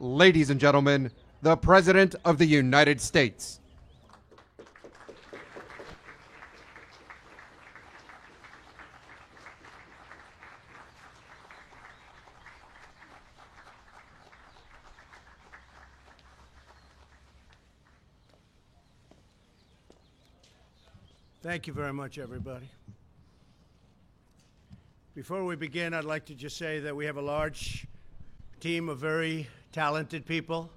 ladies and gentlemen, the President of the United States. Thank you very much, everybody. Before we begin, I'd like to just say that we have a large team of very talented people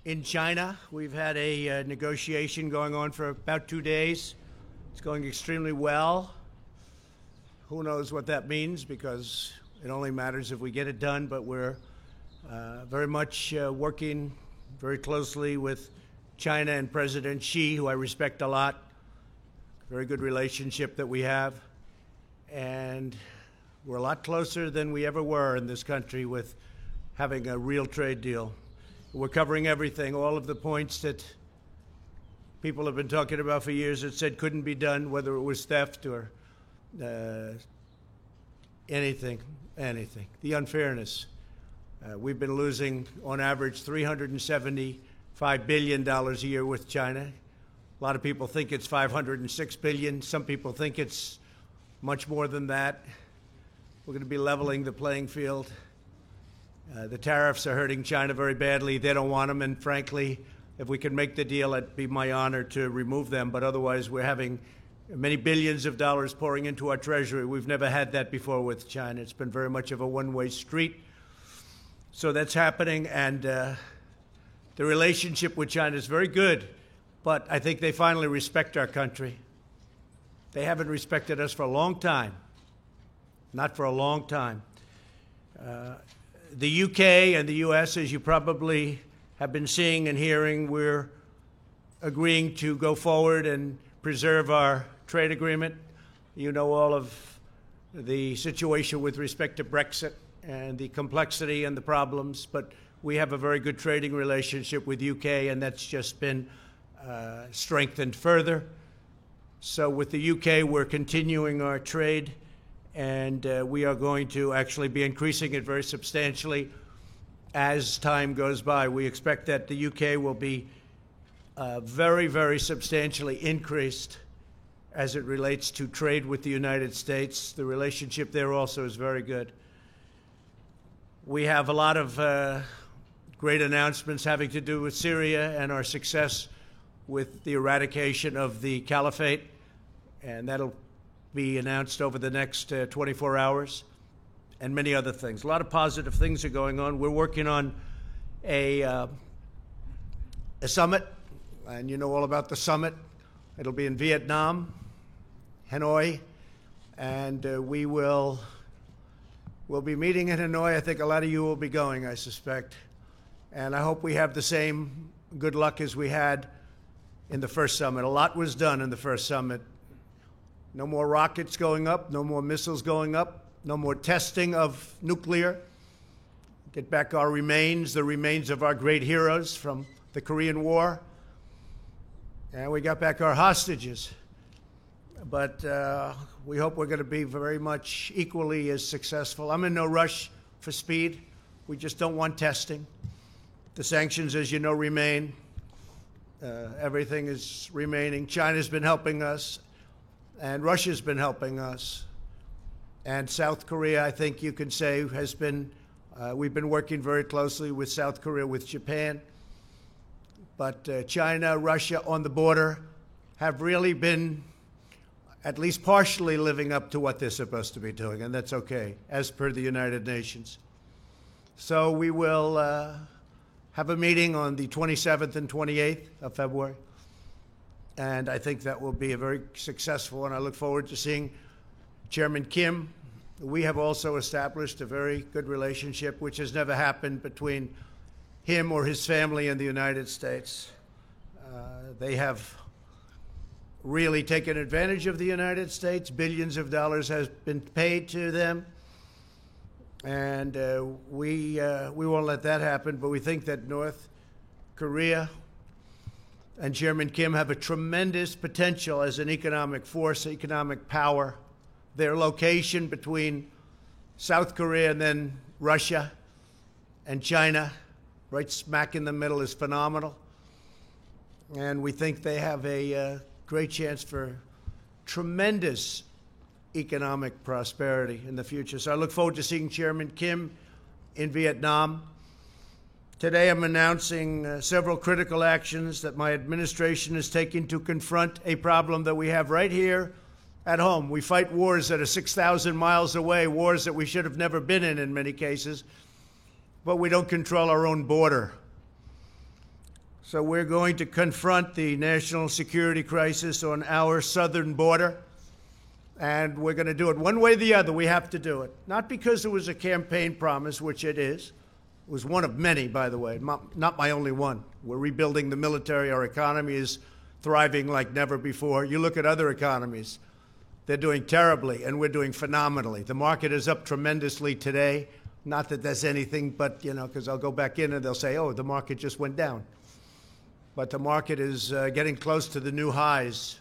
in China. We've had a negotiation going on for about 2 days. It's going extremely well. Who knows what that means, because it only matters if we get it done, but we're very much working very closely with China and President Xi, who I respect a lot. Very good relationship that we have, and we're a lot closer than we ever were in this country with having a real trade deal. We're covering everything, all of the points that people have been talking about for years that said couldn't be done, whether it was theft or anything. The unfairness. We've been losing, on average, $375 billion a year with China. A lot of people think it's $506 billion. Some people think it's much more than that. We're going to be leveling the playing field. The tariffs are hurting China very badly. They don't want them, and frankly, if we can make the deal, it'd be my honor to remove them. But otherwise, we're having many billions of dollars pouring into our treasury. We've never had that before with China. It's been very much of a one-way street. So that's happening, and the relationship with China is very good. But I think they finally respect our country. They haven't respected us for a long time. Not for a long time. The UK and the US, as you probably have been seeing and hearing, we're agreeing to go forward and preserve our trade agreement. You know all of the situation with respect to Brexit and the complexity and the problems, but we have a very good trading relationship with UK, and that's just been strengthened further. So with the UK, we're continuing our trade, and we are going to actually be increasing it very substantially as time goes by. We expect that the UK will be very, very substantially increased as it relates to trade with the United States. The relationship there also is very good. We have a lot of great announcements having to do with Syria and our success with the eradication of the caliphate, and that'll be announced over the next 24 hours, and many other things. A lot of positive things are going on. We're working on a summit, and you know all about the summit. It'll be in Vietnam, Hanoi, and we'll be meeting in Hanoi. I think a lot of you will be going, I suspect, and I hope we have the same good luck as we had in the first summit. A lot was done in the first summit. No more rockets going up, no more missiles going up, no more testing of nuclear. Get back our remains, the remains of our great heroes from the Korean War. And we got back our hostages. But we hope we're going to be very much equally as successful. I'm in no rush for speed. We just don't want testing. The sanctions, as you know, remain. Everything is remaining. China's been helping us, and Russia's been helping us. And South Korea, I think you can say, has been, we've been working very closely with South Korea, with Japan. But China, Russia on the border have really been at least partially living up to what they're supposed to be doing, and that's okay, as per the United Nations. So we will have a meeting on the 27th and 28th of February. And I think that will be a very successful, and I look forward to seeing Chairman Kim. We have also established a very good relationship, which has never happened between him or his family and the United States. They have really taken advantage of the United States. Billions of dollars has been paid to them. And we won't let that happen, but we think that North Korea and Chairman Kim have a tremendous potential as an economic force, economic power. Their location between South Korea and then Russia and China right smack in the middle, is phenomenal. And we think they have a great chance for tremendous economic prosperity in the future. So I look forward to seeing Chairman Kim in Vietnam. Today I'm announcing several critical actions that my administration is taking to confront a problem that we have right here at home. We fight wars that are 6,000 miles away, wars that we should have never been in many cases, but we don't control our own border. So we're going to confront the national security crisis on our southern border, and we're going to do it one way or the other. We have to do it. Not because it was a campaign promise, which it is. It was one of many, by the way, not my only one. We're rebuilding the military. Our economy is thriving like never before. You look at other economies. They're doing terribly, and we're doing phenomenally. The market is up tremendously today. Not that that's anything, but, because I'll go back in and they'll say, oh, the market just went down. But the market is getting close to the new highs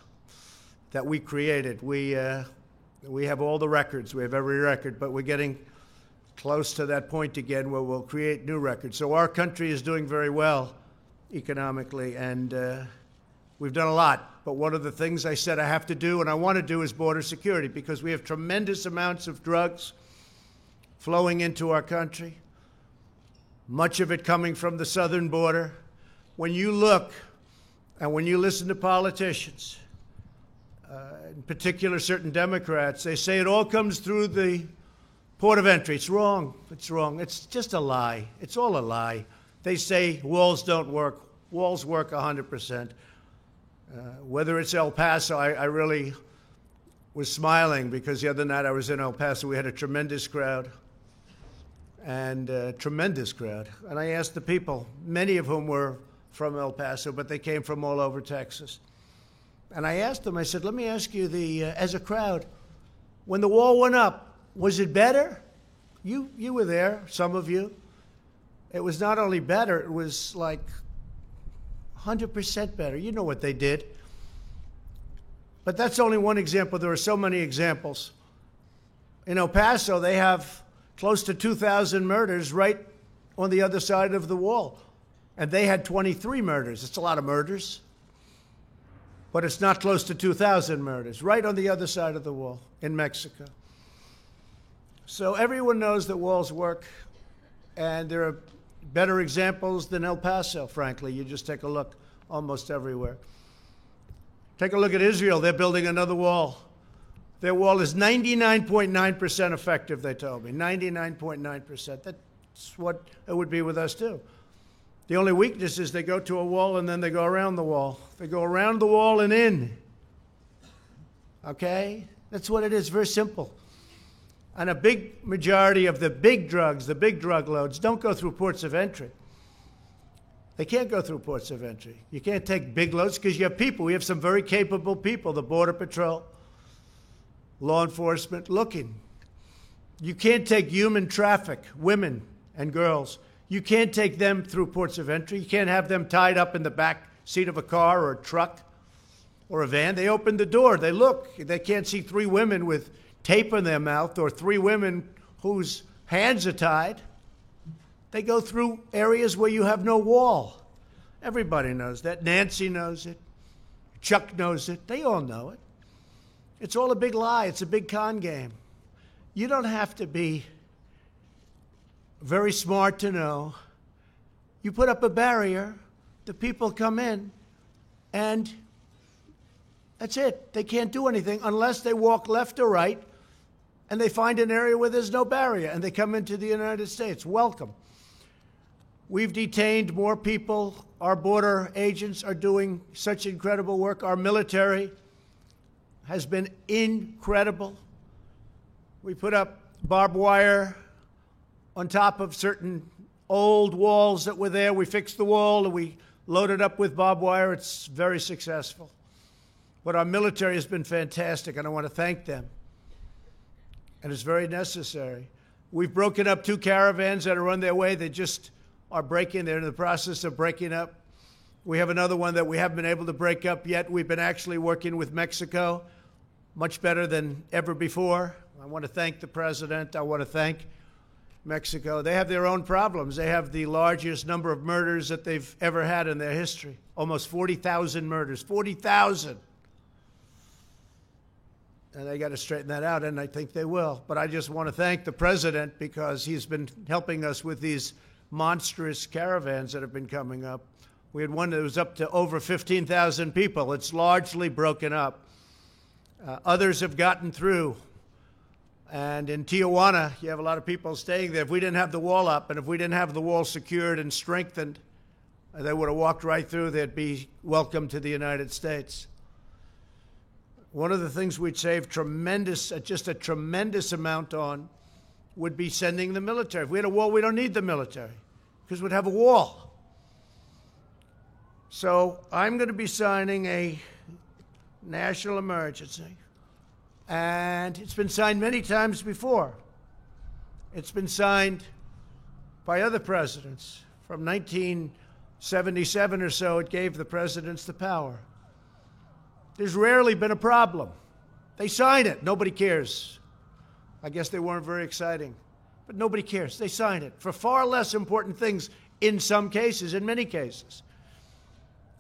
that we created. We have all the records. We have every record, but we're getting close to that point again where we'll create new records. So our country is doing very well economically, and we've done a lot. But one of the things I said I have to do and I want to do is border security, because we have tremendous amounts of drugs flowing into our country, much of it coming from the southern border. When you look and when you listen to politicians, in particular certain Democrats, they say it all comes through the port of entry. It's wrong. It's wrong. It's just a lie. It's all a lie. They say walls don't work. Walls work 100%. Whether it's El Paso, I really was smiling because the other night I was in El Paso. We had a tremendous crowd. And I asked the people, many of whom were from El Paso, but they came from all over Texas. And I asked them, I said, let me ask you, as a crowd, when the wall went up, was it better? You were there, some of you. It was not only better, it was like 100% better. You know what they did. But that's only one example. There are so many examples. In El Paso, they have close to 2,000 murders right on the other side of the wall. And they had 23 murders. It's a lot of murders. But it's not close to 2,000 murders, right on the other side of the wall in Mexico. So everyone knows that walls work, and there are better examples than El Paso, frankly. You just take a look almost everywhere. Take a look at Israel. They're building another wall. Their wall is 99.9% effective, they told me. 99.9%. That's what it would be with us, too. The only weakness is they go to a wall and then they go around the wall. They go around the wall and in. Okay? That's what it is. Very simple. And a big majority of the big drugs, the big drug loads, don't go through ports of entry. They can't go through ports of entry. You can't take big loads because you have people. We have some very capable people, the Border Patrol, law enforcement, looking. You can't take human traffic, women and girls. You can't take them through ports of entry. You can't have them tied up in the back seat of a car or a truck or a van. They open the door. They look. They can't see three women with tape in their mouth or three women whose hands are tied. They go through areas where you have no wall. Everybody knows that. Nancy knows it. Chuck knows it. They all know it. It's all a big lie. It's a big con game. You don't have to be very smart to know. You put up a barrier, the people come in, and that's it. They can't do anything unless they walk left or right, and they find an area where there's no barrier, and they come into the United States. Welcome. We've detained more people. Our border agents are doing such incredible work. Our military has been incredible. We put up barbed wire on top of certain old walls that were there. We fixed the wall and we loaded up with barbed wire. It's very successful. But our military has been fantastic, and I want to thank them. And it's very necessary. We've broken up 2 caravans that are on their way. They just are breaking. They're in the process of breaking up. We have another one that we haven't been able to break up yet. We've been actually working with Mexico much better than ever before. I want to thank the president. I want to thank Mexico. They have their own problems. They have the largest number of murders that they've ever had in their history. Almost 40,000 murders. 40,000. And they got to straighten that out, and I think they will. But I just want to thank the president because he's been helping us with these monstrous caravans that have been coming up. We had one that was up to over 15,000 people. It's largely broken up. Others have gotten through. And in Tijuana, you have a lot of people staying there. If we didn't have the wall up and if we didn't have the wall secured and strengthened, they would have walked right through. They'd be welcome to the United States. One of the things we'd save just a tremendous amount on would be sending the military. If we had a wall, we don't need the military because we'd have a wall. So I'm going to be signing a national emergency. And it's been signed many times before. It's been signed by other presidents. From 1977 or so, it gave the presidents the power. There's rarely been a problem. They sign it. Nobody cares. I guess they weren't very exciting. But nobody cares. They sign it for far less important things in some cases, in many cases.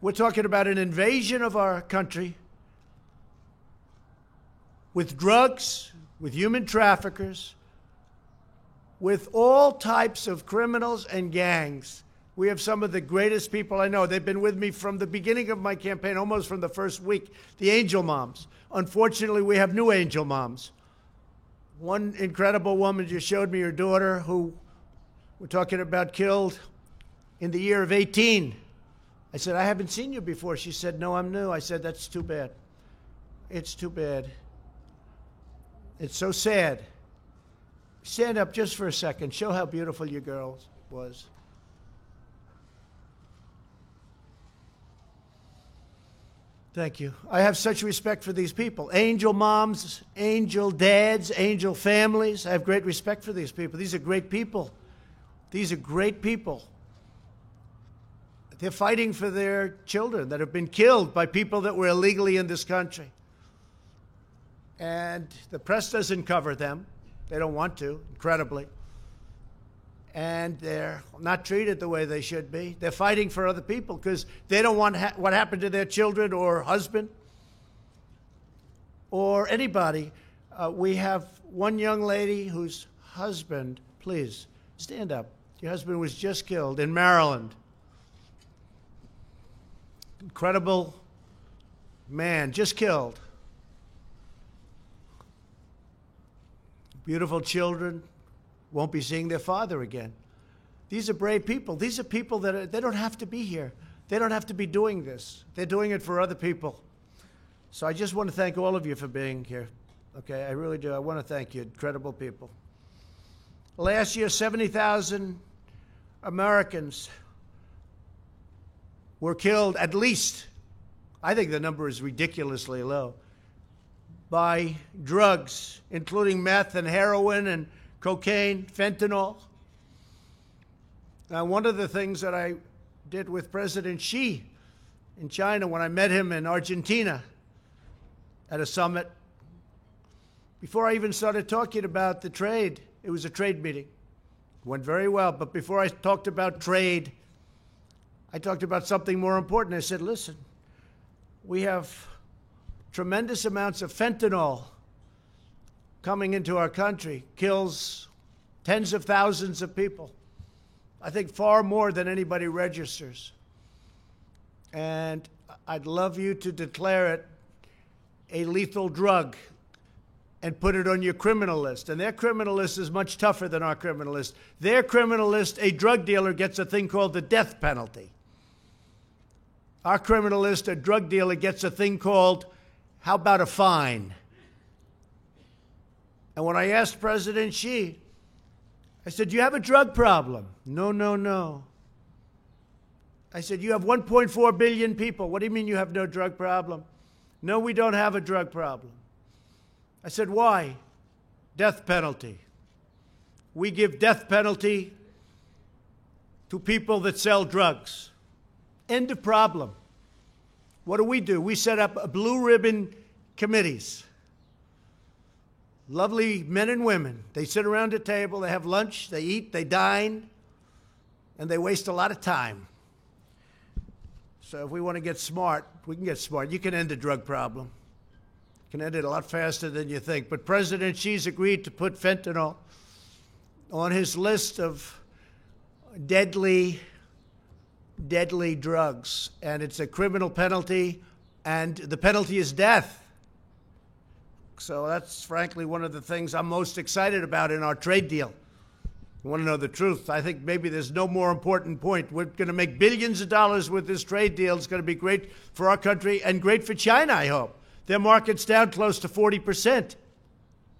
We're talking about an invasion of our country with drugs, with human traffickers, with all types of criminals and gangs. We have some of the greatest people I know. They've been with me from the beginning of my campaign, almost from the first week, the angel moms. Unfortunately, we have new angel moms. One incredible woman just showed me her daughter, who we're talking about, killed in the year of 18. I said, I haven't seen you before. She said, no, I'm new. I said, that's too bad. It's too bad. It's so sad. Stand up just for a second. Show how beautiful your girl was. Thank you. I have such respect for these people. Angel moms, angel dads, angel families. I have great respect for these people. These are great people. These are great people. They're fighting for their children that have been killed by people that were illegally in this country. And the press doesn't cover them. They don't want to, incredibly. And they're not treated the way they should be. They're fighting for other people because they don't want what happened to their children or husband or anybody. We have one young lady whose husband, please, stand up. Your husband was just killed in Maryland. Incredible man, just killed. Beautiful children won't be seeing their father again. These are brave people. These are people that they don't have to be here. They don't have to be doing this. They're doing it for other people. So I just want to thank all of you for being here. Okay, I really do. I want to thank you, incredible people. Last year, 70,000 Americans were killed, at least. I think the number is ridiculously low, by drugs, including meth and heroin and cocaine, fentanyl. Now, one of the things that I did with President Xi in China when I met him in Argentina at a summit, before I even started talking about the trade, it was a trade meeting. It went very well, but before I talked about trade, I talked about something more important. I said, listen, we have tremendous amounts of fentanyl coming into our country, kills tens of thousands of people. I think far more than anybody registers. And I'd love you to declare it a lethal drug and put it on your criminal list. And their criminal list is much tougher than our criminal list. Their criminal list, a drug dealer gets a thing called the death penalty. Our criminal list, a drug dealer gets a thing called, how about a fine? And when I asked President Xi, I said, do you have a drug problem? No, no, no. I said, you have 1.4 billion people. What do you mean you have no drug problem? No, we don't have a drug problem. I said, why? Death penalty. We give death penalty to people that sell drugs. End of problem. What do? We set up blue ribbon committees. lovely men and women. They sit around a table, they have lunch, they eat, they dine, and they waste a lot of time. So if we want to get smart, we can get smart. You can end the drug problem. You can end it a lot faster than you think. But President Xi's agreed to put fentanyl on his list of deadly drugs. And it's a criminal penalty, and the penalty is death. So that's frankly one of the things I'm most excited about in our trade deal. You want to know the truth? I think maybe there's no more important point. We're going to make billions of dollars with this trade deal. It's going to be great for our country and great for China, I hope. Their market's down close to 40%.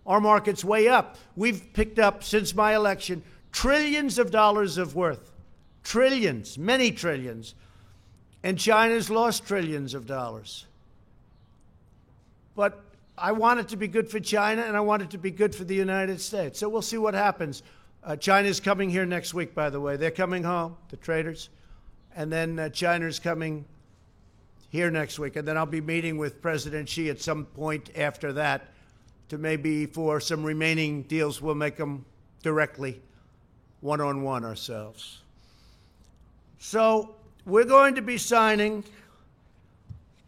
Our market's way up. We've picked up, since my election, trillions of dollars of worth. Trillions, many trillions. And China's lost trillions of dollars. But I want it to be good for China, and I want it to be good for the United States. So we'll see what happens. China's coming here next week, by the way. They're coming home, the traders. And then China's coming here next week. And then I'll be meeting with President Xi at some point after that to maybe for some remaining deals, we'll make them directly one-on-one ourselves. So we're going to be signing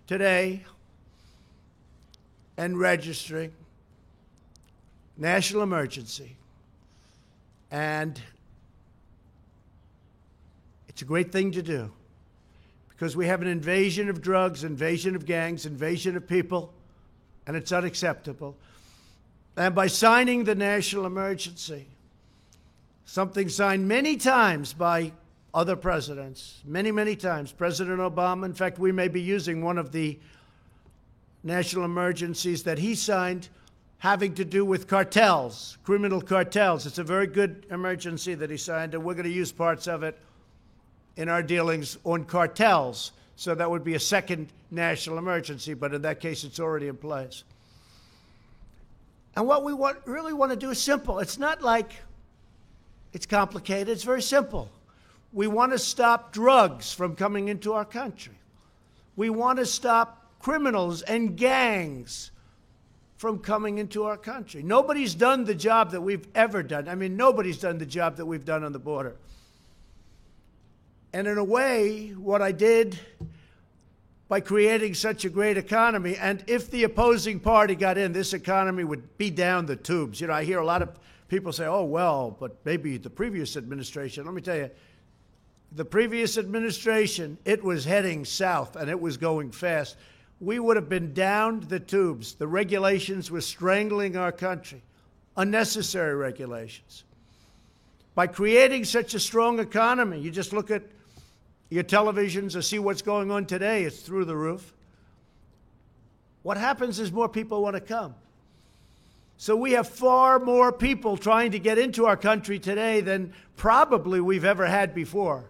today and registering national emergency. And it's a great thing to do because we have an invasion of drugs, invasion of gangs, invasion of people, and it's unacceptable. And by signing the national emergency, something signed many times by other presidents, many, many times, President Obama. In fact, we may be using one of the national emergencies that he signed having to do with cartels, criminal cartels. It's a very good emergency that he signed, and we're going to use parts of it in our dealings on cartels. So that would be a second national emergency, but in that case, it's already in place. And what we really want to do is simple. It's not like it's complicated. It's very simple. We want to stop drugs from coming into our country. We want to stop criminals and gangs from coming into our country. Nobody's done the job that we've ever done. I mean, nobody's done the job that we've done on the border. And in a way, what I did by creating such a great economy, and if the opposing party got in, this economy would be down the tubes. You know, I hear a lot of people say, oh, well, but maybe the previous administration. Let me tell you, the previous administration, it was heading south, and it was going fast. We would have been down the tubes. The regulations were strangling our country, unnecessary regulations. By creating such a strong economy, you just look at your televisions or see what's going on today, it's through the roof. What happens is more people want to come. So we have far more people trying to get into our country today than probably we've ever had before.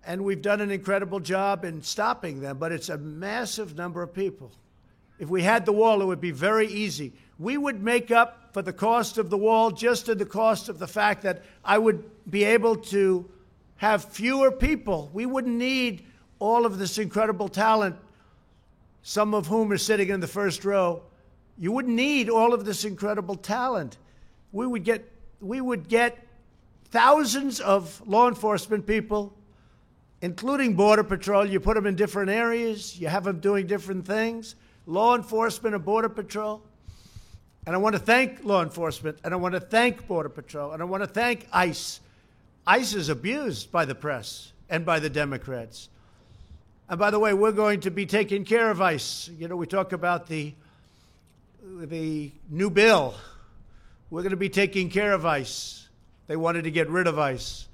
And we've done an incredible job in stopping them, but it's a massive number of people. If we had the wall, it would be very easy. We would make up for the cost of the wall just in the cost of the fact that I would be able to have fewer people. We wouldn't need all of this incredible talent, some of whom are sitting in the first row. You wouldn't need all of this incredible talent. We would get thousands of law enforcement people, including Border Patrol. You put them in different areas. You have them doing different things. Law enforcement and Border Patrol. And I want to thank law enforcement, and I want to thank Border Patrol, and I want to thank ICE. ICE is abused by the press and by the Democrats. And by the way, we're going to be taking care of ICE. You know, we talk about the new bill. We're going to be taking care of ICE. They wanted to get rid of ICE.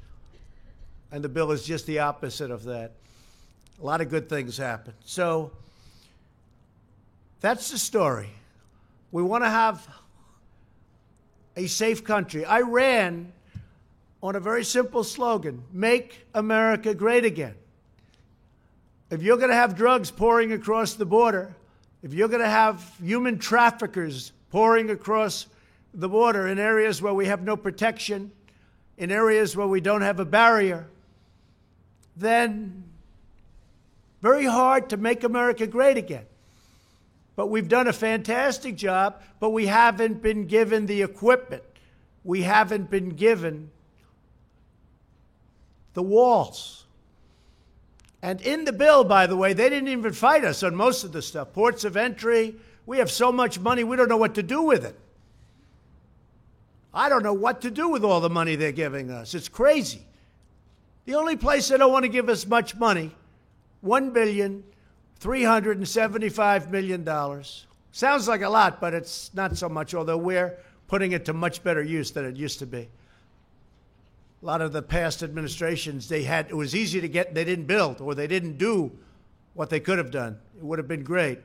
And the bill is just the opposite of that. A lot of good things happen. So that's the story. We want to have a safe country. I ran on a very simple slogan, make America great again. If you're going to have drugs pouring across the border, if you're going to have human traffickers pouring across the border in areas where we have no protection, in areas where we don't have a barrier, then very hard to make America great again. But we've done a fantastic job, but we haven't been given the equipment. We haven't been given the walls. And in the bill, by the way, they didn't even fight us on most of the stuff. Ports of entry, we have so much money, we don't know what to do with it. I don't know what to do with all the money they're giving us. It's crazy. The only place they don't want to give us much money, $1,375 million. Sounds like a lot, but it's not so much, although we're putting it to much better use than it used to be. A lot of the past administrations, it was easy to get, they didn't build, or they didn't do what they could have done. It would have been great. It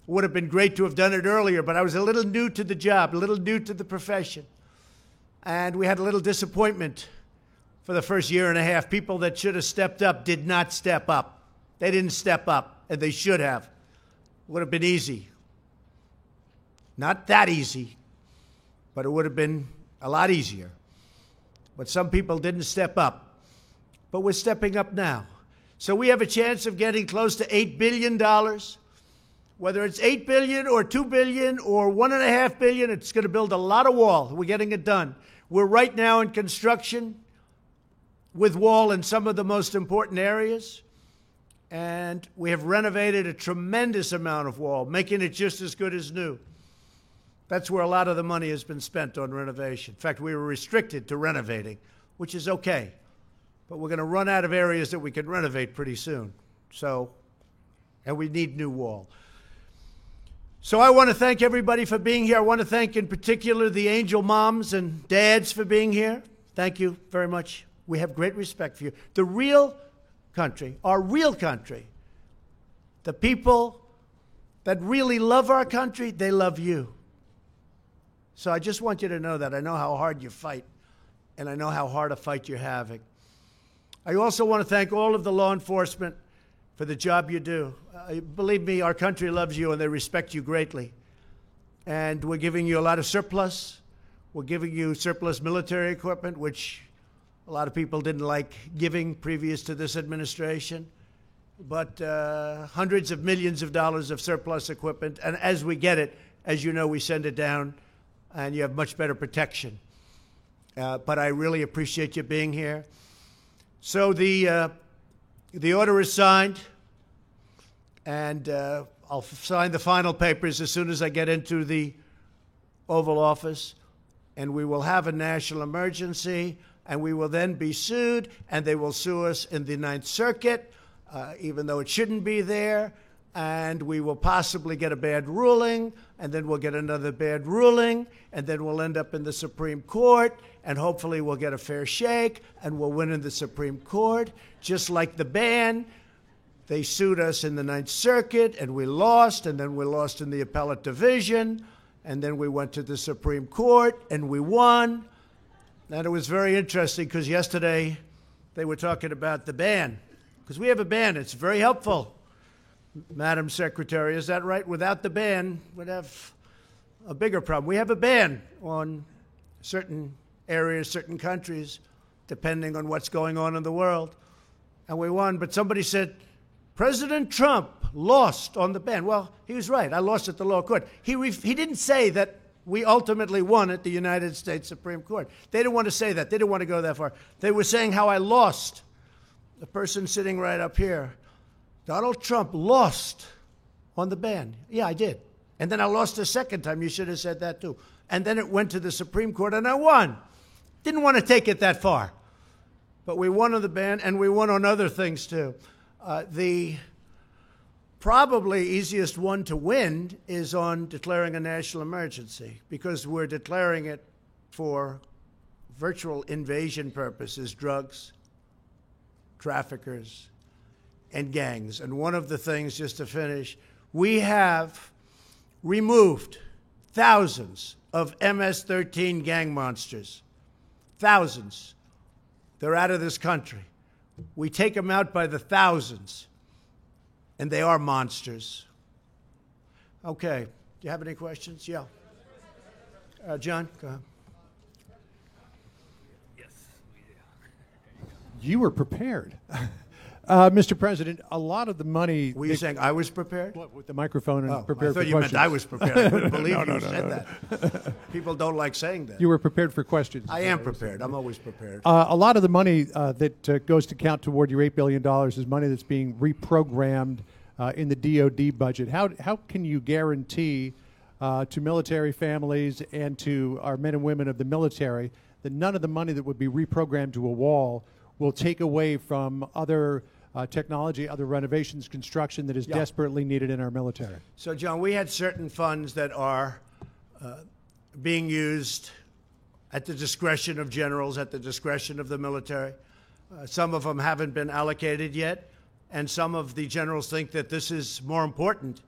would have been great to have done it earlier, but I was a little new to the job, a little new to the profession. And we had a little disappointment for the first year and a half. People that should have stepped up did not step up. They didn't step up, and they should have. It would have been easy. Not that easy, but it would have been a lot easier. But some people didn't step up. But we're stepping up now. So we have a chance of getting close to $8 billion. Whether it's $8 billion or $2 billion or $1.5 billion, it's going to build a lot of wall. We're getting it done. We're right now in construction with wall in some of the most important areas. And we have renovated a tremendous amount of wall, making it just as good as new. That's where a lot of the money has been spent on renovation. In fact, we were restricted to renovating, which is okay. But we're going to run out of areas that we can renovate pretty soon. And we need new wall. So I want to thank everybody for being here. I want to thank in particular the angel moms and dads for being here. Thank you very much. We have great respect for you. The real country, our real country, the people that really love our country, they love you. So I just want you to know that. I know how hard you fight, and I know how hard a fight you're having. I also want to thank all of the law enforcement for the job you do. Believe me, our country loves you, and they respect you greatly. And we're giving you a lot of surplus. We're giving you surplus military equipment, which a lot of people didn't like giving previous to this administration. But hundreds of millions of dollars of surplus equipment. And as we get it, as you know, we send it down, and you have much better protection. But I really appreciate you being here. So the order is signed, and I'll sign the final papers as soon as I get into the Oval Office, and we will have a national emergency, and we will then be sued, and they will sue us in the Ninth Circuit, even though it shouldn't be there, and we will possibly get a bad ruling, and then we'll get another bad ruling, and then we'll end up in the Supreme Court, and hopefully we'll get a fair shake, and we'll win in the Supreme Court, just like the ban. They sued us in the Ninth Circuit, and we lost, and then we lost in the appellate division, and then we went to the Supreme Court, and we won. And it was very interesting, because yesterday they were talking about the ban, because we have a ban. It's very helpful. Madam Secretary, is that right? Without the ban, we'd have a bigger problem. We have a ban on certain areas, certain countries, depending on what's going on in the world. And we won, but somebody said, President Trump lost on the ban. Well, he was right. I lost at the lower court. He didn't say that we ultimately won at the United States Supreme Court. They didn't want to say that. They didn't want to go that far. They were saying how I lost. The person sitting right up here, Donald Trump lost on the ban. Yeah, I did. And then I lost a second time. You should have said that too. And then it went to the Supreme Court, and I won. Didn't want to take it that far. But we won on the ban, and we won on other things too. The probably easiest one to win is on declaring a national emergency, because we're declaring it for virtual invasion purposes, drugs, traffickers, and gangs. And one of the things, just to finish, we have removed thousands of MS-13 gang monsters. Thousands. They're out of this country. We take them out by the thousands, and they are monsters. Okay. Do you have any questions? Yeah. John, go ahead. You were prepared. Mr. President, a lot of the money... Were you saying I was prepared? What, with the microphone and Oh, prepared I thought for you questions? meant I was prepared. I couldn't believe you said that. People don't like saying that. You were prepared for questions. I am prepared. I'm always prepared. A lot of the money that goes to count toward your $8 billion is money that's being reprogrammed in the DOD budget. How can you guarantee to military families and to our men and women of the military that none of the money that would be reprogrammed to a wall will take away from other technology, other renovations, construction that is desperately needed in our military? So, John, we had certain funds that are being used at the discretion of generals, at the discretion of the military. Some of them haven't been allocated yet, and some of the generals think that this is more important.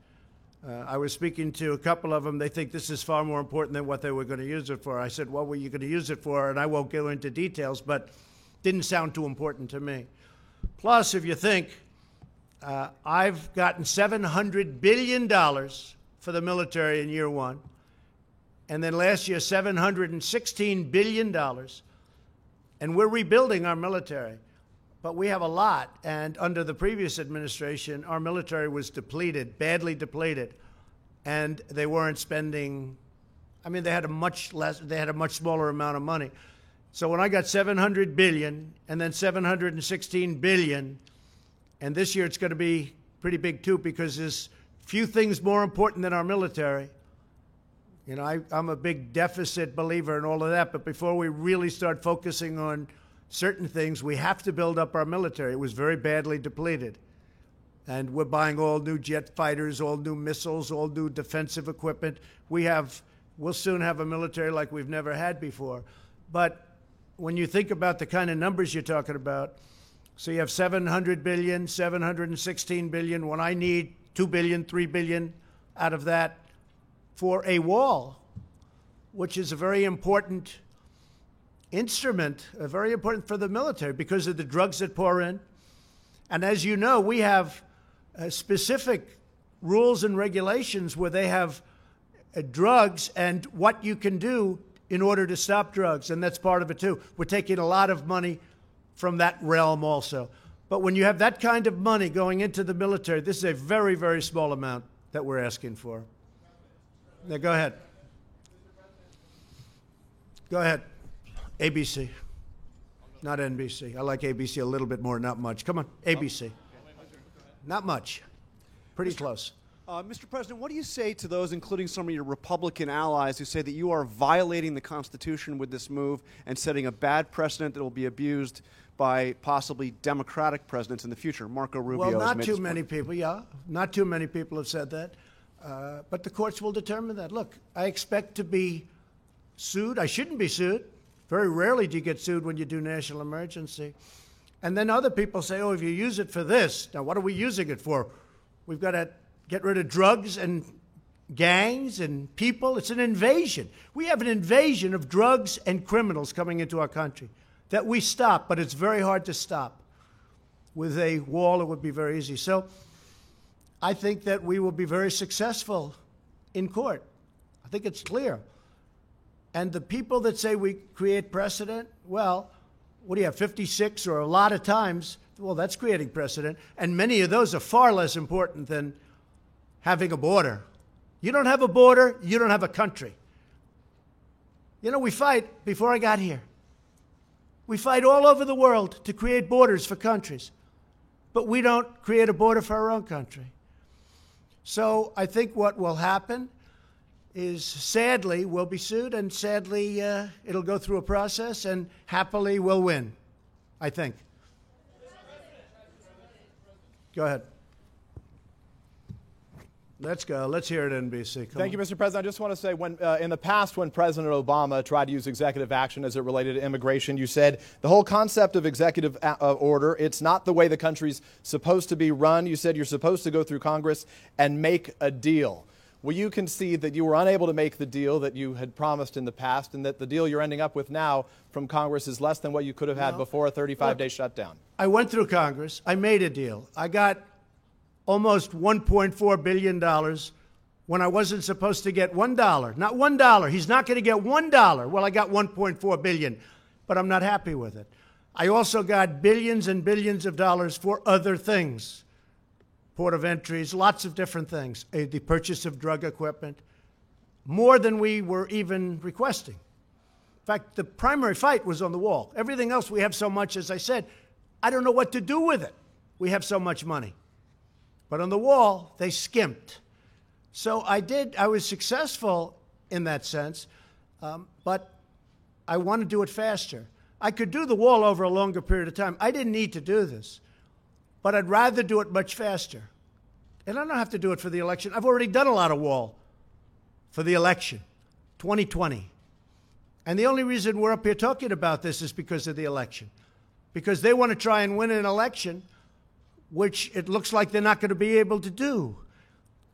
I was speaking to a couple of them. They think this is far more important than what they were going to use it for. I said, what were you going to use it for? And I won't go into details, but didn't sound too important to me. Plus, if you think, I've gotten $700 billion for the military in year one, and then last year $716 billion, and we're rebuilding our military. But we have a lot, and under the previous administration, our military was depleted, badly depleted, and they weren't spending. I mean, they had a much smaller amount of money. So when I got $700 billion and then $716 billion, and this year it's going to be pretty big too, because there's few things more important than our military. You know, I'm a big deficit believer in all of that, but before we really start focusing on certain things, we have to build up our military. It was very badly depleted. And we're buying all new jet fighters, all new missiles, all new defensive equipment. We'll soon have a military like we've never had before. But when you think about the kind of numbers you're talking about, so you have $700 billion, $716 billion, when I need $2 billion, $3 billion out of that for a wall, which is a very important instrument, very important for the military because of the drugs that pour in. And as you know, we have specific rules and regulations where they have drugs and what you can do in order to stop drugs, and that's part of it too. We're taking a lot of money from that realm also. But when you have that kind of money going into the military, this is a very, very small amount that we're asking for. Now, go ahead. Go ahead. ABC. Not NBC. I like ABC a little bit more, not much. Come on, ABC. Not much. Pretty close. Mr. President, what do you say to those, including some of your Republican allies, who say that you are violating the Constitution with this move and setting a bad precedent that will be abused by possibly Democratic presidents in the future? Marco Rubio. Well, not too many people, Not too many people have said that. But the courts will determine that. Look, I expect to be sued. I shouldn't be sued. Very rarely do you get sued when you do national emergency. And then other people say, oh, if you use it for this, now what are we using it for? We've got to get rid of drugs and gangs and people. It's an invasion. We have an invasion of drugs and criminals coming into our country that we stop, but it's very hard to stop. With a wall, it would be very easy. So I think that we will be very successful in court. I think it's clear. And the people that say we create precedent, well, what do you have, 56 or a lot of times? Well, that's creating precedent. And many of those are far less important than having a border. You don't have a border, you don't have a country. You know, we fight, before I got here, we fight all over the world to create borders for countries. But we don't create a border for our own country. So I think what will happen is, sadly, we'll be sued, and sadly, it'll go through a process, and happily we'll win, I think. Go ahead. Let's go. Let's hear it, NBC. Thank you, Mr. President. I just want to say, when in the past, when President Obama tried to use executive action as it related to immigration, you said the whole concept of executive order, it's not the way the country's supposed to be run. You said you're supposed to go through Congress and make a deal. Will you concede that you were unable to make the deal that you had promised in the past, and that the deal you're ending up with now from Congress is less than what you could have had before a 35-day shutdown? I went through Congress. I made a deal. I got almost $1.4 billion when I wasn't supposed to get $1. Not $1. He's not going to get $1. Well, I got $1.4 billion, but I'm not happy with it. I also got billions and billions of dollars for other things. Port of entries, lots of different things. The purchase of drug equipment, more than we were even requesting. In fact, the primary fight was on the wall. Everything else, we have so much, as I said, I don't know what to do with it. We have so much money. But on the wall, they skimped. So I was successful in that sense, but I want to do it faster. I could do the wall over a longer period of time. I didn't need to do this, but I'd rather do it much faster. And I don't have to do it for the election. I've already done a lot of wall for the election, 2020. And the only reason we're up here talking about this is because of the election. Because they want to try and win an election, which it looks like they're not going to be able to do.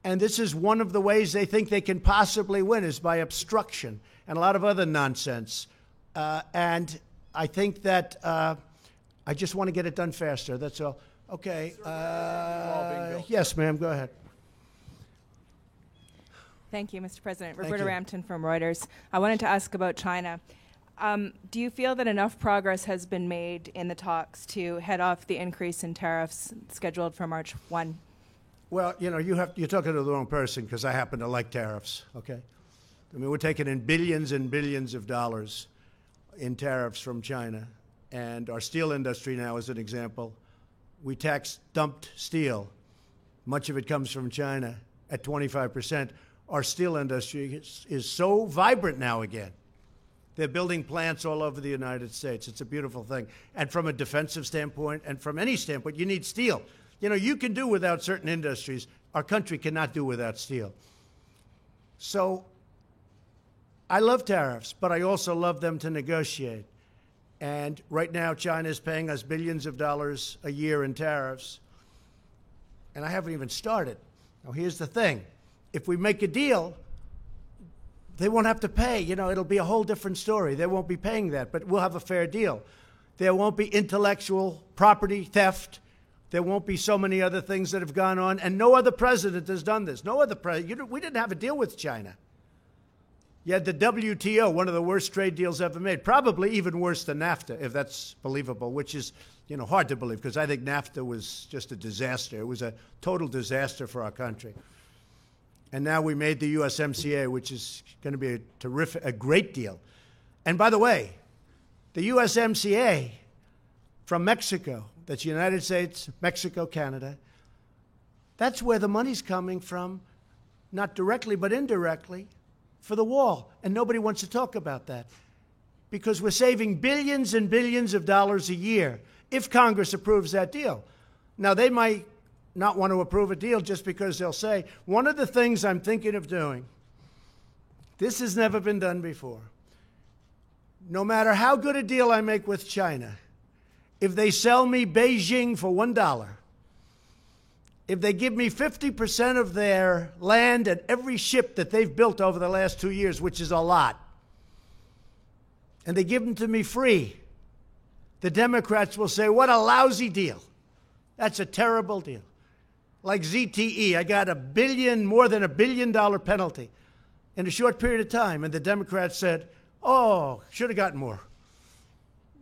And this is one of the ways they think they can possibly win, is by obstruction and a lot of other nonsense. And I think that I just want to get it done faster. That's all. Okay. Yes, ma'am. Go ahead. Thank you, Mr. President. Thank Roberta you. Rampton from Reuters. I wanted to ask about China. Do you feel that enough progress has been made in the talks to head off the increase in tariffs scheduled for March 1? Well, you know, you're talking to the wrong person, because I happen to like tariffs, okay? I mean, we're taking in billions and billions of dollars in tariffs from China. And our steel industry now, as an example, we tax dumped steel. Much of it comes from China at 25%. Our steel industry is so vibrant now again. They're building plants all over the United States. It's a beautiful thing. And from a defensive standpoint, and from any standpoint, you need steel. You know, you can do without certain industries. Our country cannot do without steel. So I love tariffs, but I also love them to negotiate. And right now, China is paying us billions of dollars a year in tariffs. And I haven't even started. Now, here's the thing. If we make a deal, they won't have to pay. You know, it'll be a whole different story. They won't be paying that, but we'll have a fair deal. There won't be intellectual property theft. There won't be so many other things that have gone on. And no other president has done this. No other president. We didn't have a deal with China. You had the WTO, one of the worst trade deals ever made, probably even worse than NAFTA, if that's believable, which is, you know, hard to believe, because I think NAFTA was just a disaster. It was a total disaster for our country. And now we made the USMCA, which is going to be a great deal. And by the way, the USMCA from Mexico, that's United States, Mexico, Canada, that's where the money's coming from, not directly but indirectly, for the wall. And nobody wants to talk about that, because we're saving billions and billions of dollars a year if Congress approves that deal. Now, they might not want to approve a deal just because they'll say, one of the things I'm thinking of doing, this has never been done before. No matter how good a deal I make with China, if they sell me Beijing for $1, if they give me 50% of their land and every ship that they've built over the last 2 years, which is a lot, and they give them to me free, the Democrats will say, what a lousy deal. That's a terrible deal. Like ZTE, I got more than $1 billion penalty in a short period of time. And the Democrats said, oh, should have gotten more.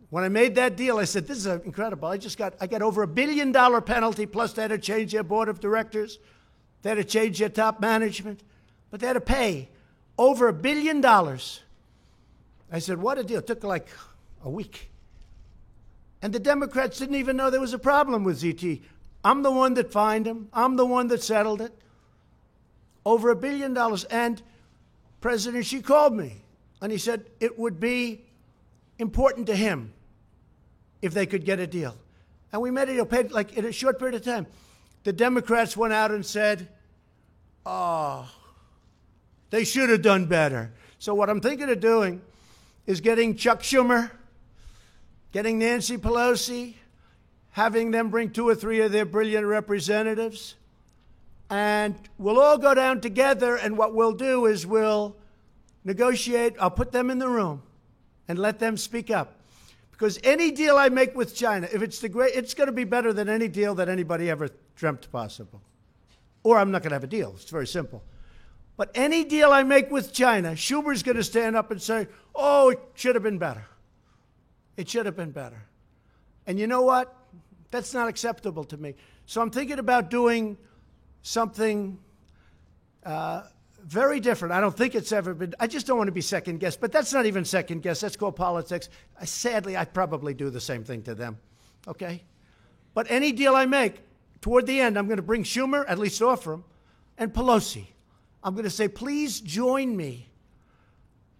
When I made that deal, I said, this is incredible. I got over $1 billion penalty, plus they had to change their board of directors. They had to change their top management. But they had to pay over $1 billion. I said, what a deal. It took like a week. And the Democrats didn't even know there was a problem with ZTE. I'm the one that fined them. I'm the one that settled it. Over $1 billion. And President Xi called me, and he said it would be important to him if they could get a deal. And we made a deal, paid like in a short period of time. The Democrats went out and said, oh, they should have done better. So what I'm thinking of doing is getting Chuck Schumer, getting Nancy Pelosi, having them bring 2 or 3 of their brilliant representatives, and we'll all go down together, and what we'll do is we'll negotiate. I'll put them in the room and let them speak up. Because any deal I make with China, if it's it's going to be better than any deal that anybody ever dreamt possible. Or I'm not going to have a deal. It's very simple. But any deal I make with China, Schumer's going to stand up and say, oh, it should have been better. It should have been better. And you know what? That's not acceptable to me. So I'm thinking about doing something very different. I don't think it's ever been. I just don't want to be second guessed. But that's not even second guess. That's called politics. Sadly, I probably do the same thing to them. Okay? But any deal I make, toward the end, I'm going to bring Schumer, at least offer him, and Pelosi. I'm going to say, please join me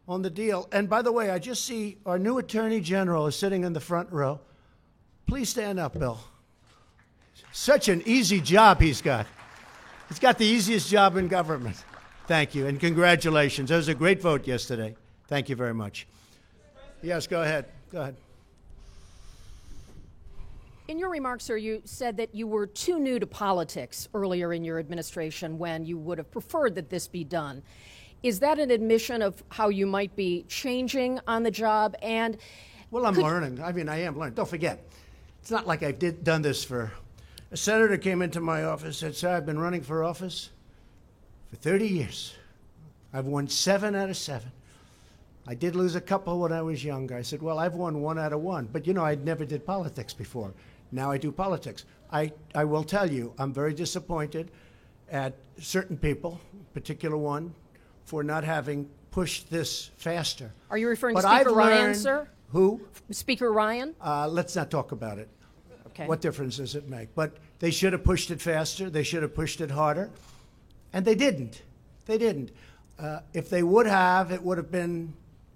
on the deal. And by the way, I just see our new Attorney General is sitting in the front row. Please stand up, Bill. Such an easy job he's got. He's got the easiest job in government. Thank you, and congratulations. That was a great vote yesterday. Thank you very much. Yes, go ahead. Go ahead. In your remarks, sir, you said that you were too new to politics earlier in your administration when you would have preferred that this be done. Is that an admission of how you might be changing on the job? And well, I'm learning. I mean, I am learning. Don't forget, it's not like I've done this for. A senator came into my office and said, sir, I've been running for office for 30 years. I've won 7 out of 7. I did lose a couple when I was younger. I said, well, I've won 1 out of 1. But, you know, I never did politics before. Now I do politics. I will tell you, I'm very disappointed at certain people, particular one, for not having pushed this faster. Are you referring to But Speaker I've Ryan, learned- sir? Who? Speaker Ryan? Let's not talk about it. Okay. What difference does it make? But they should have pushed it faster. They should have pushed it harder. And they didn't. They didn't. If they would have, it would have been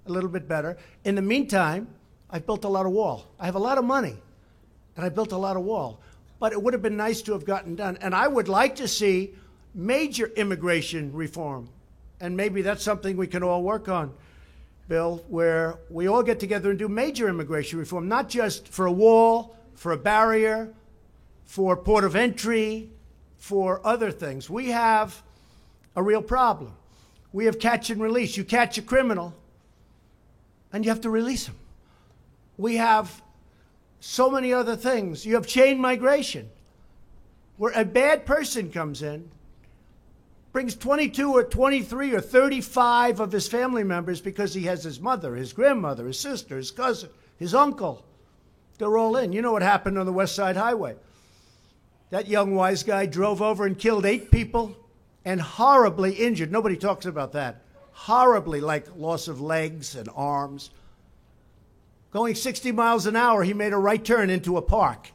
a little bit better. In the meantime, I've built a lot of wall. I have a lot of money, and I built a lot of wall. But it would have been nice to have gotten done. And I would like to see major immigration reform. And maybe that's something we can all work on, Bill, where we all get together and do major immigration reform, not just for a wall, for a barrier, for port of entry, for other things. We have a real problem. We have catch and release. You catch a criminal, and you have to release him. We have so many other things. You have chain migration, where a bad person comes in, brings 22 or 23 or 35 of his family members because he has his mother, his grandmother, his sister, his cousin, his uncle. They're all in. You know what happened on the West Side Highway. That young wise guy drove over and killed 8 people and horribly injured. Nobody talks about that. Horribly, like loss of legs and arms. Going 60 miles an hour, he made a right turn into a park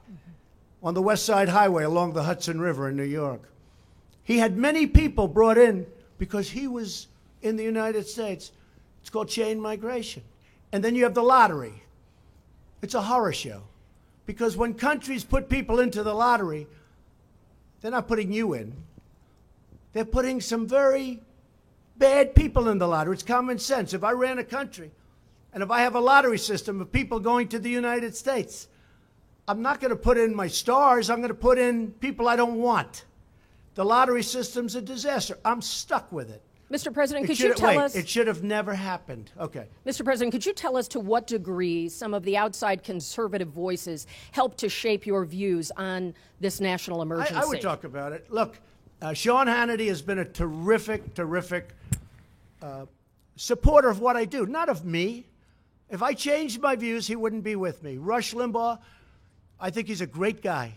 on the West Side Highway along the Hudson River in New York. He had many people brought in because he was in the United States. It's called chain migration. And then you have the lottery. It's a horror show. Because when countries put people into the lottery, they're not putting you in. They're putting some very bad people in the lottery. It's common sense. If I ran a country, and if I have a lottery system of people going to the United States, I'm not going to put in my stars. I'm going to put in people I don't want. The lottery system's a disaster. I'm stuck with it. Mr. President, could you tell us... It should have never happened. Okay. Mr. President, could you tell us to what degree some of the outside conservative voices helped to shape your views on this national emergency? I would talk about it. Look, Sean Hannity has been a terrific, terrific supporter of what I do, not of me. If I changed my views, he wouldn't be with me. Rush Limbaugh, I think he's a great guy.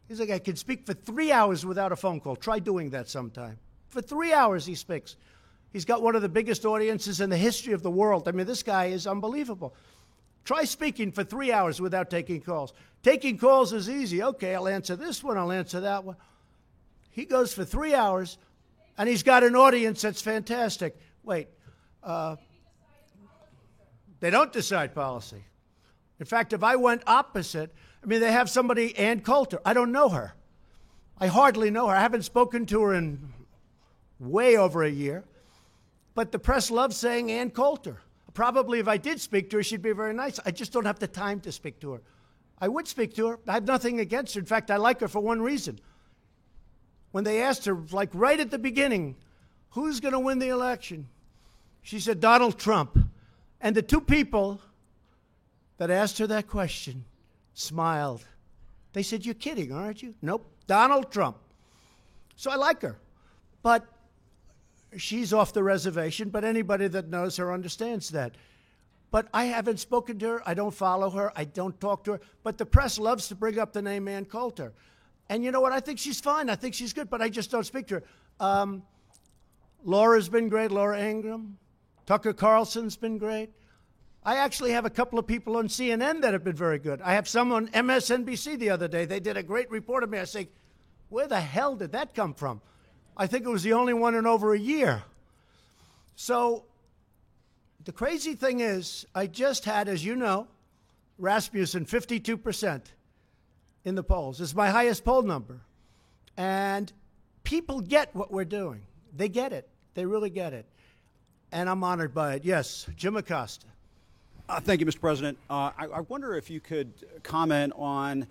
He's a guy who can speak for 3 hours without a phone call. Try doing that sometime. For 3 hours he speaks. He's got one of the biggest audiences in the history of the world. I mean, this guy is unbelievable. Try speaking for 3 hours without taking calls. Taking calls is easy. Okay, I'll answer this one, I'll answer that one. He goes for 3 hours, and he's got an audience that's fantastic. Wait, they don't decide policy. In fact, if I went opposite, I mean, they have somebody, Ann Coulter. I don't know her. I hardly know her. I haven't spoken to her in way over a year. But the press loves saying Ann Coulter. Probably if I did speak to her, she'd be very nice. I just don't have the time to speak to her. I would speak to her. I have nothing against her. In fact, I like her for one reason. When they asked her, like right at the beginning, who's going to win the election? She said, Donald Trump. And the 2 people that asked her that question smiled. They said, you're kidding, aren't you? Nope, Donald Trump. So I like her. But she's off the reservation, but anybody that knows her understands that. But I haven't spoken to her. I don't follow her. I don't talk to her. But the press loves to bring up the name Ann Coulter. And you know what? I think she's fine. I think she's good, but I just don't speak to her. Laura's been great, Laura Ingraham. Tucker Carlson's been great. I actually have a couple of people on CNN that have been very good. I have some on MSNBC the other day. They did a great report of me. I say, where the hell did that come from? I think it was the only one in over a year. So the crazy thing is, I just had, as you know, Rasmussen 52% in the polls. It's my highest poll number. And people get what we're doing. They get it. They really get it. And I'm honored by it. Yes, Jim Acosta. Thank you, Mr. President. I wonder if you could comment on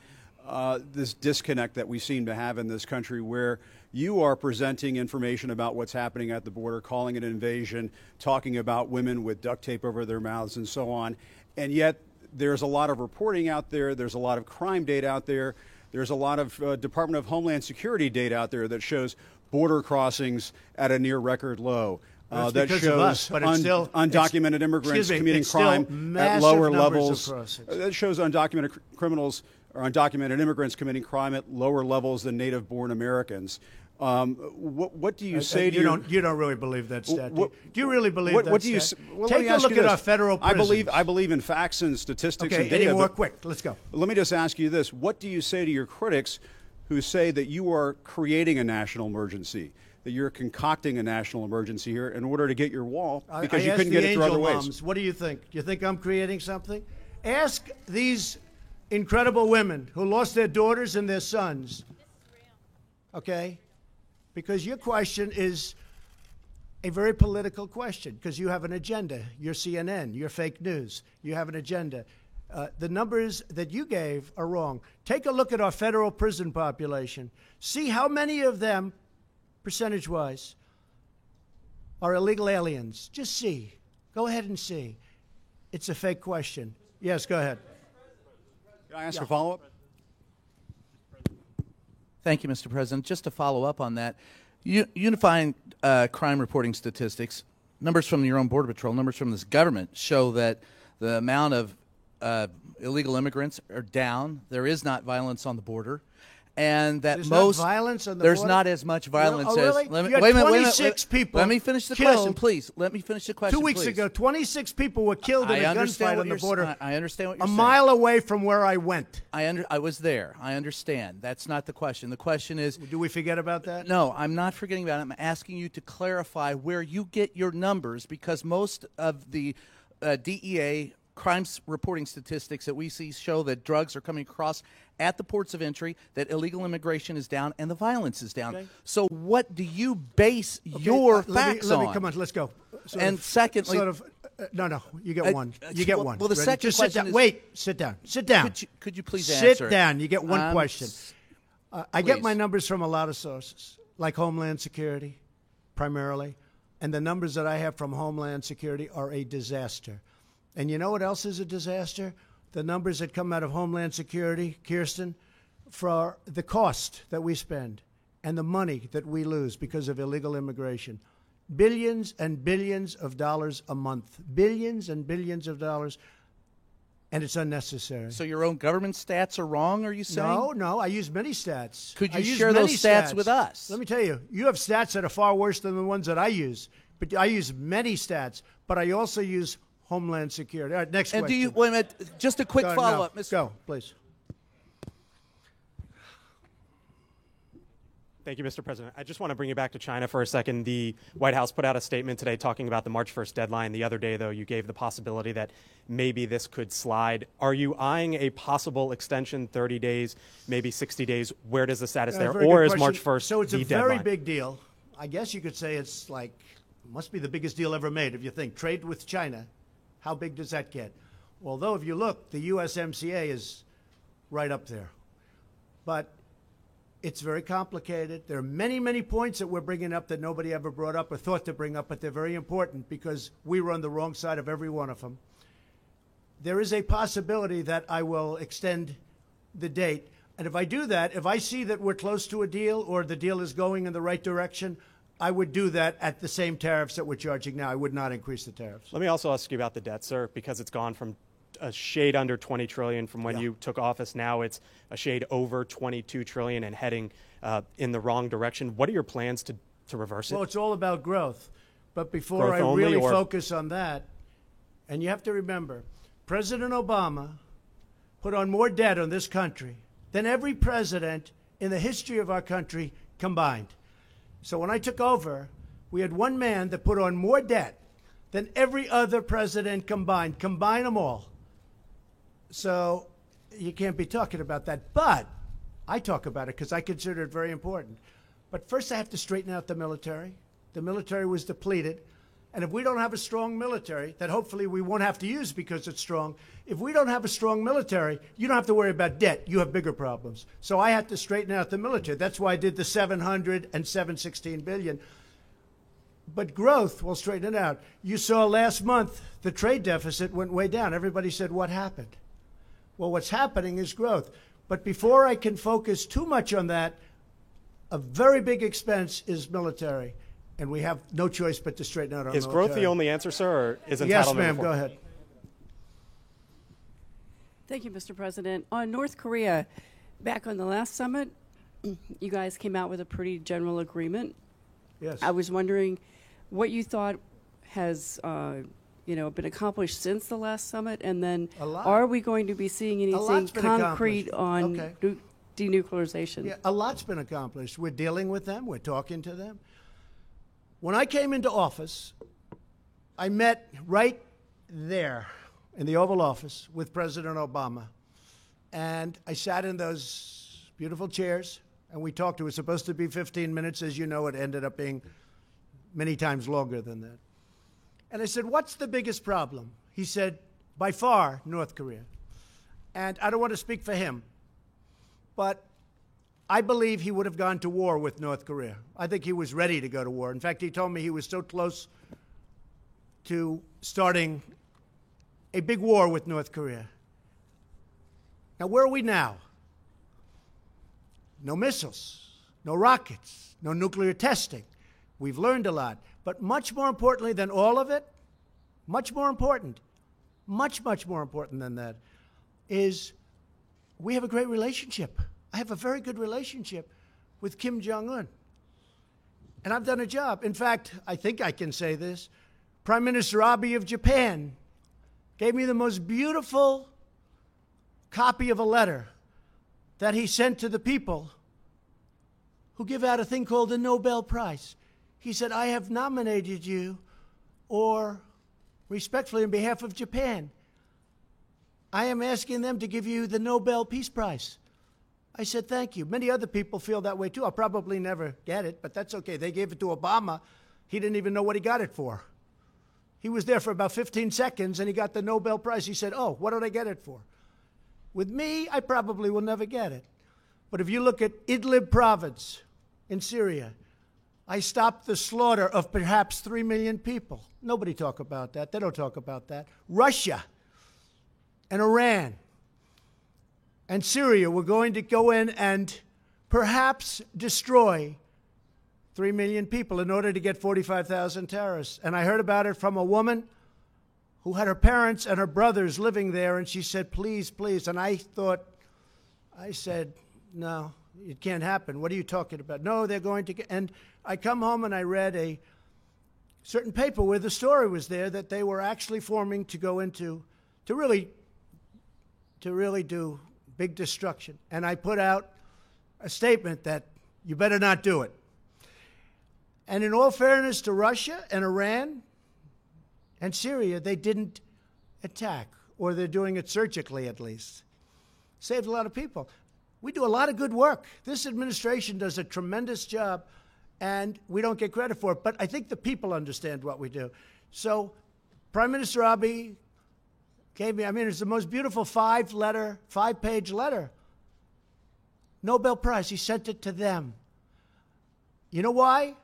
this disconnect that we seem to have in this country, where you are presenting information about what's happening at the border, calling it an invasion, talking about women with duct tape over their mouths and so on. And yet there's a lot of reporting out there. There's a lot of crime data out there. There's a lot of Department of Homeland Security data out there that shows border crossings at a near record low. That shows undocumented immigrants committing crime at lower levels. That shows undocumented criminals or undocumented immigrants committing crime at lower levels than native-born Americans. What do you say to you don't really believe that stat? Do you really believe that? What do you? Well, take a look at our federal prisons. I believe in facts and statistics and Okay, data. any more quick? Let's go. Let me just ask you this: what do you say to your critics who say that you are creating a national emergency, that you're concocting a national emergency here in order to get your wall because you couldn't get it through other ways? Moms, what do you think? Do you think I'm creating something? Ask these incredible women who lost their daughters and their sons. Okay? Because your question is a very political question, because you have an agenda. You're CNN. You're fake news. You have an agenda. The numbers that you gave are wrong. Take a look at our federal prison population. See how many of them, percentage-wise, are illegal aliens. Just see. Go ahead and see. It's a fake question. Yes, go ahead. Can I ask a follow-up? Thank you, Mr. President. Just to follow up on that, unifying crime reporting statistics, numbers from your own Border Patrol, numbers from this government show that the amount of illegal immigrants are down. There is not violence on the border. And that there's most not violence on the there's border? not as much violence really? as. Let me, wait a minute, 26 people. Let me finish the killed. question, please. Let me finish the question. 2 weeks please. ago, 26 people were killed in a gunfight on the border. I understand what you're a saying. mile away from where I went. I was there. I understand. That's not the question. The question is. Do we forget about that? No, I'm not forgetting about it. I'm asking you to clarify where you get your numbers, because most of the DEA crimes reporting statistics that we see show that drugs are coming across at the ports of entry, that illegal immigration is down, and the violence is down. Okay. So what do you base your facts on? Come on, let's go. Secondly... no, you get one. You get one. Well, the second Just question sit down. is... Wait, sit down. Sit down. Could you please answer? Sit down. You get one question. I get my numbers from a lot of sources, like Homeland Security, primarily. And the numbers that I have from Homeland Security are a disaster. And you know what else is a disaster? The numbers that come out of Homeland Security, Kirsten, for the cost that we spend and the money that we lose because of illegal immigration. Billions and billions of dollars a month. Billions and billions of dollars. And it's unnecessary. So your own government stats are wrong, are you saying? No. I use many stats. Could you share those stats with us? Let me tell you, you have stats that are far worse than the ones that I use. But I use many stats. But I also use Homeland Security. All right, next question. And do you, wait a minute, just a quick follow-up. No. Go, please. Thank you, Mr. President. I just want to bring you back to China for a second. The White House put out a statement today talking about the March 1st deadline. The other day, though, you gave the possibility that maybe this could slide. Are you eyeing a possible extension, 30 days, maybe 60 days? Where does the status there? Or is March 1st So it's the a deadline? very big deal. I guess you could say it's like, must be the biggest deal ever made if you think trade with China. How big does that get? Although if you look, the USMCA is right up there. But it's very complicated. There are many, many points that we're bringing up that nobody ever brought up or thought to bring up, but they're very important because we were on the wrong side of every one of them. There is a possibility that I will extend the date. And if I do that, if I see that we're close to a deal or the deal is going in the right direction, I would do that at the same tariffs that we're charging now. I would not increase the tariffs. Let me also ask you about the debt, sir, because it's gone from a shade under 20 trillion from when you took office. Now it's a shade over 22 trillion and heading in the wrong direction. What are your plans to reverse it? Well, it's all about growth. But before I really focus on that, and you have to remember, President Obama put on more debt on this country than every president in the history of our country combined. So when I took over, we had one man that put on more debt than every other president combined. Combine them all. So you can't be talking about that. But I talk about it because I consider it very important. But first I have to straighten out the military. The military was depleted. And if we don't have a strong military, that hopefully we won't have to use because it's strong, if we don't have a strong military, you don't have to worry about debt. You have bigger problems. So I had to straighten out the military. That's why I did the 700 and 716 billion. But growth will straighten it out. You saw last month the trade deficit went way down. Everybody said, what happened? Well, what's happening is growth. But before I can focus too much on that, a very big expense is military. And we have no choice but to straighten out our military. Is growth the only answer, sir, or is entitlement? Yes, ma'am. Go ahead. Thank you, Mr. President. On North Korea, back on the last summit, you guys came out with a pretty general agreement. Yes. I was wondering what you thought has been accomplished since the last summit, and then are we going to be seeing anything concrete on denuclearization? Yeah, a lot's been accomplished. We're dealing with them. We're talking to them. When I came into office, I met right there in the Oval Office with President Obama. And I sat in those beautiful chairs, and we talked. It was supposed to be 15 minutes. As you know, it ended up being many times longer than that. And I said, what's the biggest problem? He said, by far, North Korea. And I don't want to speak for him, but I believe he would have gone to war with North Korea. I think he was ready to go to war. In fact, he told me he was so close to starting a big war with North Korea. Now, where are we now? No missiles, no rockets, no nuclear testing. We've learned a lot. But much more importantly than all of it, much more important than that, is we have a great relationship. I have a very good relationship with Kim Jong-un. And I've done a job. In fact, I think I can say this. Prime Minister Abe of Japan gave me the most beautiful copy of a letter that he sent to the people who give out a thing called the Nobel Prize. He said, I have nominated you, or respectfully on behalf of Japan, I am asking them to give you the Nobel Peace Prize. I said, thank you. Many other people feel that way too. I'll probably never get it, but that's okay. They gave it to Obama. He didn't even know what he got it for. He was there for about 15 seconds and he got the Nobel Prize. He said, oh, what did I get it for? With me, I probably will never get it. But if you look at Idlib province in Syria, I stopped the slaughter of perhaps 3 million people. Nobody talk about that. They don't talk about that. Russia and Iran and Syria were going to go in and perhaps destroy 3 million people in order to get 45,000 terrorists. And I heard about it from a woman who had her parents and her brothers living there, and she said, please, please. And I said, no, it can't happen. What are you talking about? No, they're going to get, and I come home and I read a certain paper where the story was there that they were actually forming to go into, to really do big destruction. And I put out a statement that you better not do it. And in all fairness to Russia and Iran and Syria, they didn't attack, or they're doing it surgically at least. Saved a lot of people. We do a lot of good work. This administration does a tremendous job, and we don't get credit for it. But I think the people understand what we do. So Prime Minister Abe gave me, it's the most beautiful 5-page letter. Nobel Prize. He sent it to them. You know why?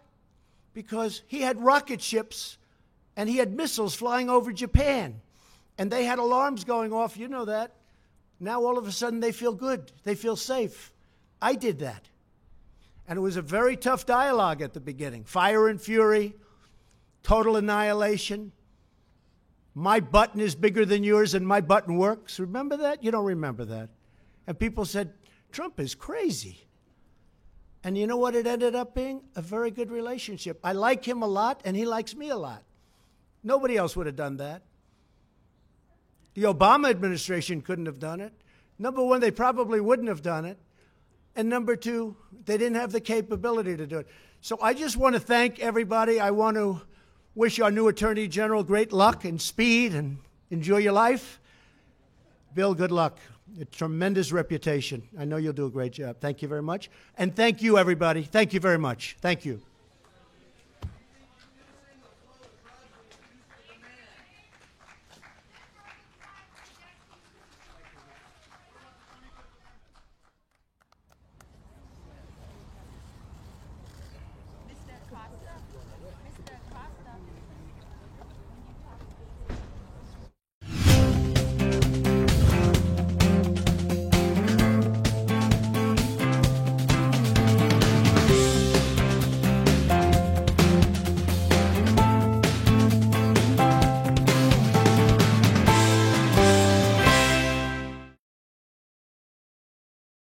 Because he had rocket ships and he had missiles flying over Japan. And they had alarms going off. You know that. Now all of a sudden they feel good. They feel safe. I did that. And it was a very tough dialogue at the beginning. Fire and fury, total annihilation. My button is bigger than yours and my button works. Remember that? You don't remember that. And people said, Trump is crazy. And you know what it ended up being? A very good relationship. I like him a lot and he likes me a lot. Nobody else would have done that. The Obama administration couldn't have done it. Number one, they probably wouldn't have done it. And number two, they didn't have the capability to do it. So I just want to thank everybody. I want to wish our new Attorney General great luck and speed and enjoy your life. Bill, good luck. A tremendous reputation. I know you'll do a great job. Thank you very much. And thank you, everybody. Thank you very much. Thank you.